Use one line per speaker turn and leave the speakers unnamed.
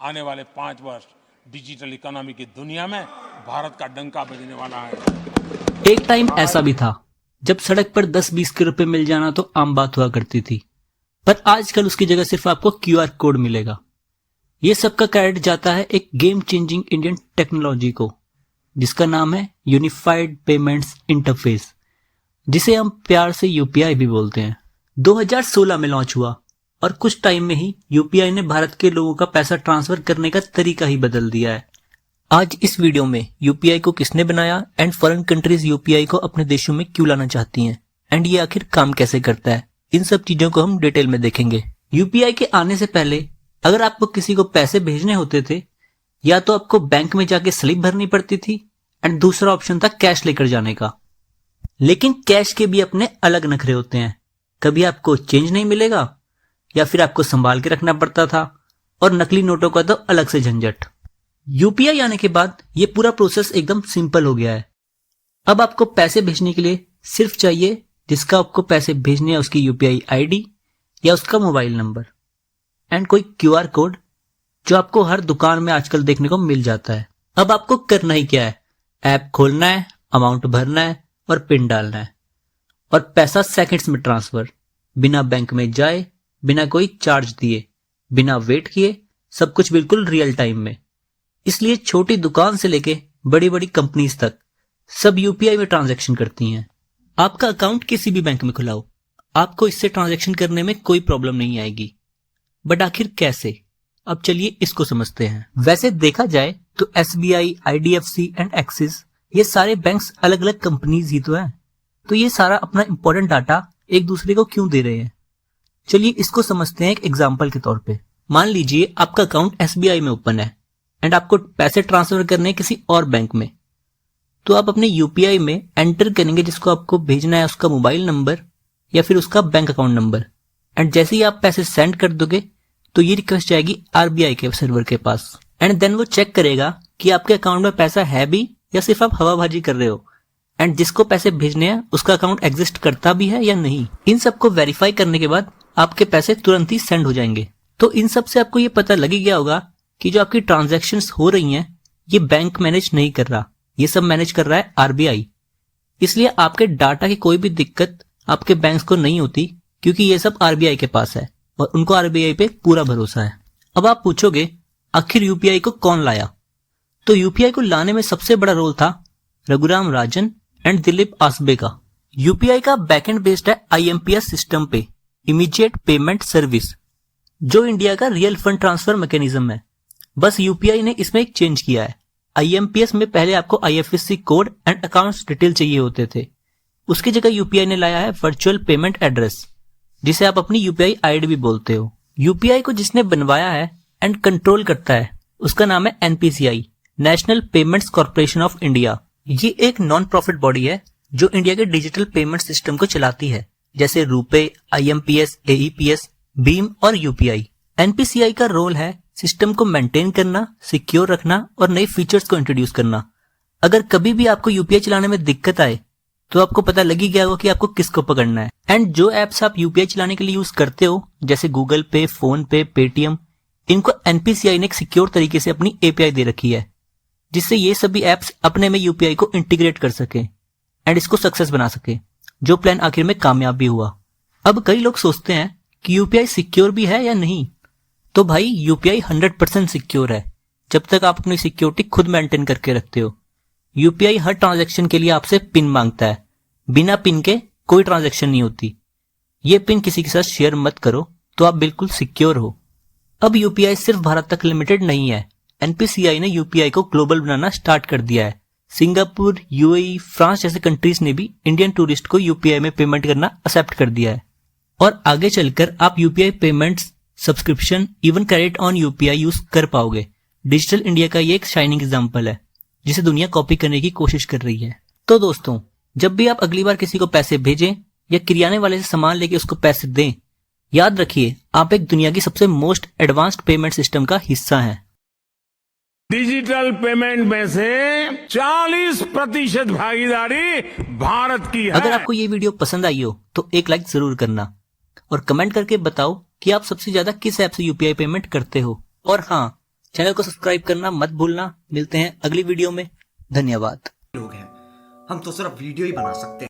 आने वाले 5 वर्ष डिजिटल इकोनॉमी की दुनिया में भारत का डंका बजने वाला है।
एक टाइम ऐसा भी था जब सड़क पर 10-20 के रुपए मिल जाना तो आम बात हुआ करती थी, पर आजकल उसकी जगह सिर्फ आपको क्यूआर कोड मिलेगा। ये सबका क्रेडिट जाता है एक गेम चेंजिंग इंडियन टेक्नोलॉजी को, जिसका नाम है यूनिफाइड पेमेंट्स इंटरफेस, जिसे हम प्यार से यूपीआई भी बोलते हैं। 2016 में लॉन्च हुआ और कुछ टाइम में ही यूपीआई ने भारत के लोगों का पैसा ट्रांसफर करने का तरीका ही बदल दिया है। आज इस वीडियो में यूपीआई को किसने बनाया एंड फॉरेन कंट्रीज यूपीआई को अपने देशों में क्यों लाना चाहती हैं एंड ये आखिर काम कैसे करता है, इन सब चीजों को हम डिटेल में देखेंगे। यूपीआई के आने से पहले अगर आपको किसी को पैसे भेजने होते थे या तो आपको बैंक में जाके स्लिप भरनी पड़ती थी एंड दूसरा ऑप्शन था कैश लेकर जाने का। लेकिन कैश के भी अपने अलग नखरे होते हैं, कभी आपको चेंज नहीं मिलेगा या फिर आपको संभाल के रखना पड़ता था, और नकली नोटों का तो अलग से झंझट। यूपीआई आने के बाद ये पूरा प्रोसेस एकदम सिंपल हो गया है। अब आपको पैसे भेजने के लिए सिर्फ चाहिए जिसका आपको पैसे भेजने हैं उसकी यूपीआई आईडी या उसका मोबाइल नंबर एंड कोई क्यूआर कोड जो आपको हर दुकान में आजकल देखने को मिल जाता है। अब आपको करना ही क्या है, ऐप खोलना है, अमाउंट भरना है और पिन डालना है, और पैसा सेकंड्स में ट्रांसफर, बिना बैंक में जाए, बिना कोई चार्ज दिए, बिना वेट किए, सब कुछ बिल्कुल रियल टाइम में। इसलिए छोटी दुकान से लेके बड़ी बड़ी कंपनीज तक सब यूपीआई में ट्रांजैक्शन करती हैं। आपका अकाउंट किसी भी बैंक में खुला हो, आपको इससे ट्रांजैक्शन करने में कोई प्रॉब्लम नहीं आएगी। बट आखिर कैसे, अब चलिए इसको समझते हैं। वैसे देखा जाए तो एसबीआई, आईडीएफसी एंड एक्सिस ये सारे बैंक्स अलग अलग कंपनीज ही तो हैं, तो ये सारा अपना इंपॉर्टेंट डाटा एक दूसरे को क्यों दे रहे हैं, चलिए इसको समझते हैं एक एग्जाम्पल के तौर पे। मान लीजिए आपका अकाउंट एसबीआई में ओपन है एंड आपको पैसे ट्रांसफर करने हैं किसी और बैंक में, तो आप अपने यूपीआई में एंटर करेंगे जिसको आपको भेजना है उसका मोबाइल नंबर या फिर उसका बैंक अकाउंट नंबर, एंड जैसे ही आप पैसे सेंड कर दोगे तो ये रिक्वेस्ट जाएगी आरबीआई के सर्वर के पास, एंड देन वो चेक करेगा कि आपके अकाउंट में पैसा है भी या सिर्फ आप हवाबाजी कर रहे हो, एंड जिसको पैसे भेजने हैं उसका अकाउंट एग्जिस्ट करता भी है या नहीं। इन सबको वेरीफाई करने के बाद आपके पैसे तुरंत ही सेंड हो जाएंगे। तो इन सब से आपको ये पता लग ही गया होगा कि जो आपकी ट्रांजैक्शंस हो रही हैं ये बैंक मैनेज नहीं कर रहा, ये सब मैनेज कर रहा है आरबीआई। इसलिए आपके डाटा की कोई भी दिक्कत आपके बैंक्स को नहीं होती, क्योंकि ये सब आरबीआई के पास है और उनको आरबीआई पे पूरा भरोसा है। अब आप पूछोगे आखिर यूपीआई को कौन लाया, तो यूपीआई को लाने में सबसे बड़ा रोल था रघुराम राजन एंड दिलीप आसबे का। यूपीआई का बैकएंड बेस्ड है आईएमपीएस सिस्टम पे, इमीडिएट पेमेंट सर्विस, जो इंडिया का रियल फंड ट्रांसफर मैकेनिज्म है। बस यूपीआई ने इसमें एक चेंज किया है। आईएमपीएस में पहले आपको IFSC code and accounts detail चाहिए होते थे, उसकी जगह यूपीआई ने लाया है वर्चुअल पेमेंट एड्रेस, जिसे आप अपनी यूपीआई आईडी भी बोलते हो। यूपीआई को जिसने बनवाया है एंड कंट्रोल करता है उसका नाम है NPCI, national payments corporation of India. ये एक नॉन प्रॉफिट बॉडी है जो इंडिया के डिजिटल पेमेंट सिस्टम को चलाती है, जैसे रूपे, आईएमपीएस, एईपीएस, भीम और यूपीआई। एनपीसीआई का रोल है सिस्टम को मेंटेन करना, सिक्योर रखना और नए फीचर्स को इंट्रोड्यूस करना। अगर कभी भी आपको यूपीआई चलाने में दिक्कत आए तो आपको पता लग ही गया होगा कि आपको किसको पकड़ना है। एंड जो एप्स आप यूपीआई चलाने के लिए यूज करते हो जैसे गूगल पे, फोन पे, पेटीएम, इनको एनपीसीआई ने एक सिक्योर तरीके से अपनी एपीआई दे रखी है, जिससे ये सभी एप्स अपने में यूपीआई को इंटीग्रेट कर सके एंड इसको सक्सेस बना सके, जो प्लान आखिर में कामयाब भी हुआ। अब कई लोग सोचते हैं कि यूपीआई सिक्योर भी है या नहीं, तो भाई यूपीआई 100% सिक्योर है जब तक आप अपनी सिक्योरिटी खुद मेंटेन करके रखते हो। यूपीआई हर ट्रांजैक्शन के लिए आपसे पिन मांगता है, बिना पिन के कोई ट्रांजैक्शन नहीं होती। ये पिन किसी के साथ शेयर मत करो तो आप बिल्कुल सिक्योर हो। अब यूपीआई सिर्फ भारत तक लिमिटेड नहीं है, एनपीसीआई ने यूपीआई को ग्लोबल बनाना स्टार्ट कर दिया है। सिंगापुर, यूएई, फ्रांस जैसे कंट्रीज ने भी इंडियन टूरिस्ट को यूपीआई में पेमेंट करना एक्सेप्ट कर दिया है, और आगे चलकर आप UPI payments, subscription, even credit on UPI use कर पाओगे। डिजिटल इंडिया का ये एक शाइनिंग एग्जांपल है जिसे दुनिया कॉपी करने की कोशिश कर रही है। तो दोस्तों, जब भी आप अगली बार किसी को पैसे भेजें या किराने वाले से सामान लेके उसको पैसे दें, याद रखिए आप एक दुनिया की सबसे मोस्ट एडवांस्ड पेमेंट सिस्टम का हिस्सा हैं।
डिजिटल पेमेंट में से 40% भागीदारी भारत की है।
अगर आपको ये वीडियो पसंद आई हो तो एक लाइक जरूर करना और कमेंट करके बताओ कि आप सबसे ज्यादा किस ऐप से यूपीआई पेमेंट करते हो। और हाँ, चैनल को सब्सक्राइब करना मत भूलना। मिलते हैं अगली वीडियो में। धन्यवाद।
लोग हैं, हम तो सिर्फ वीडियो ही बना सकते हैं।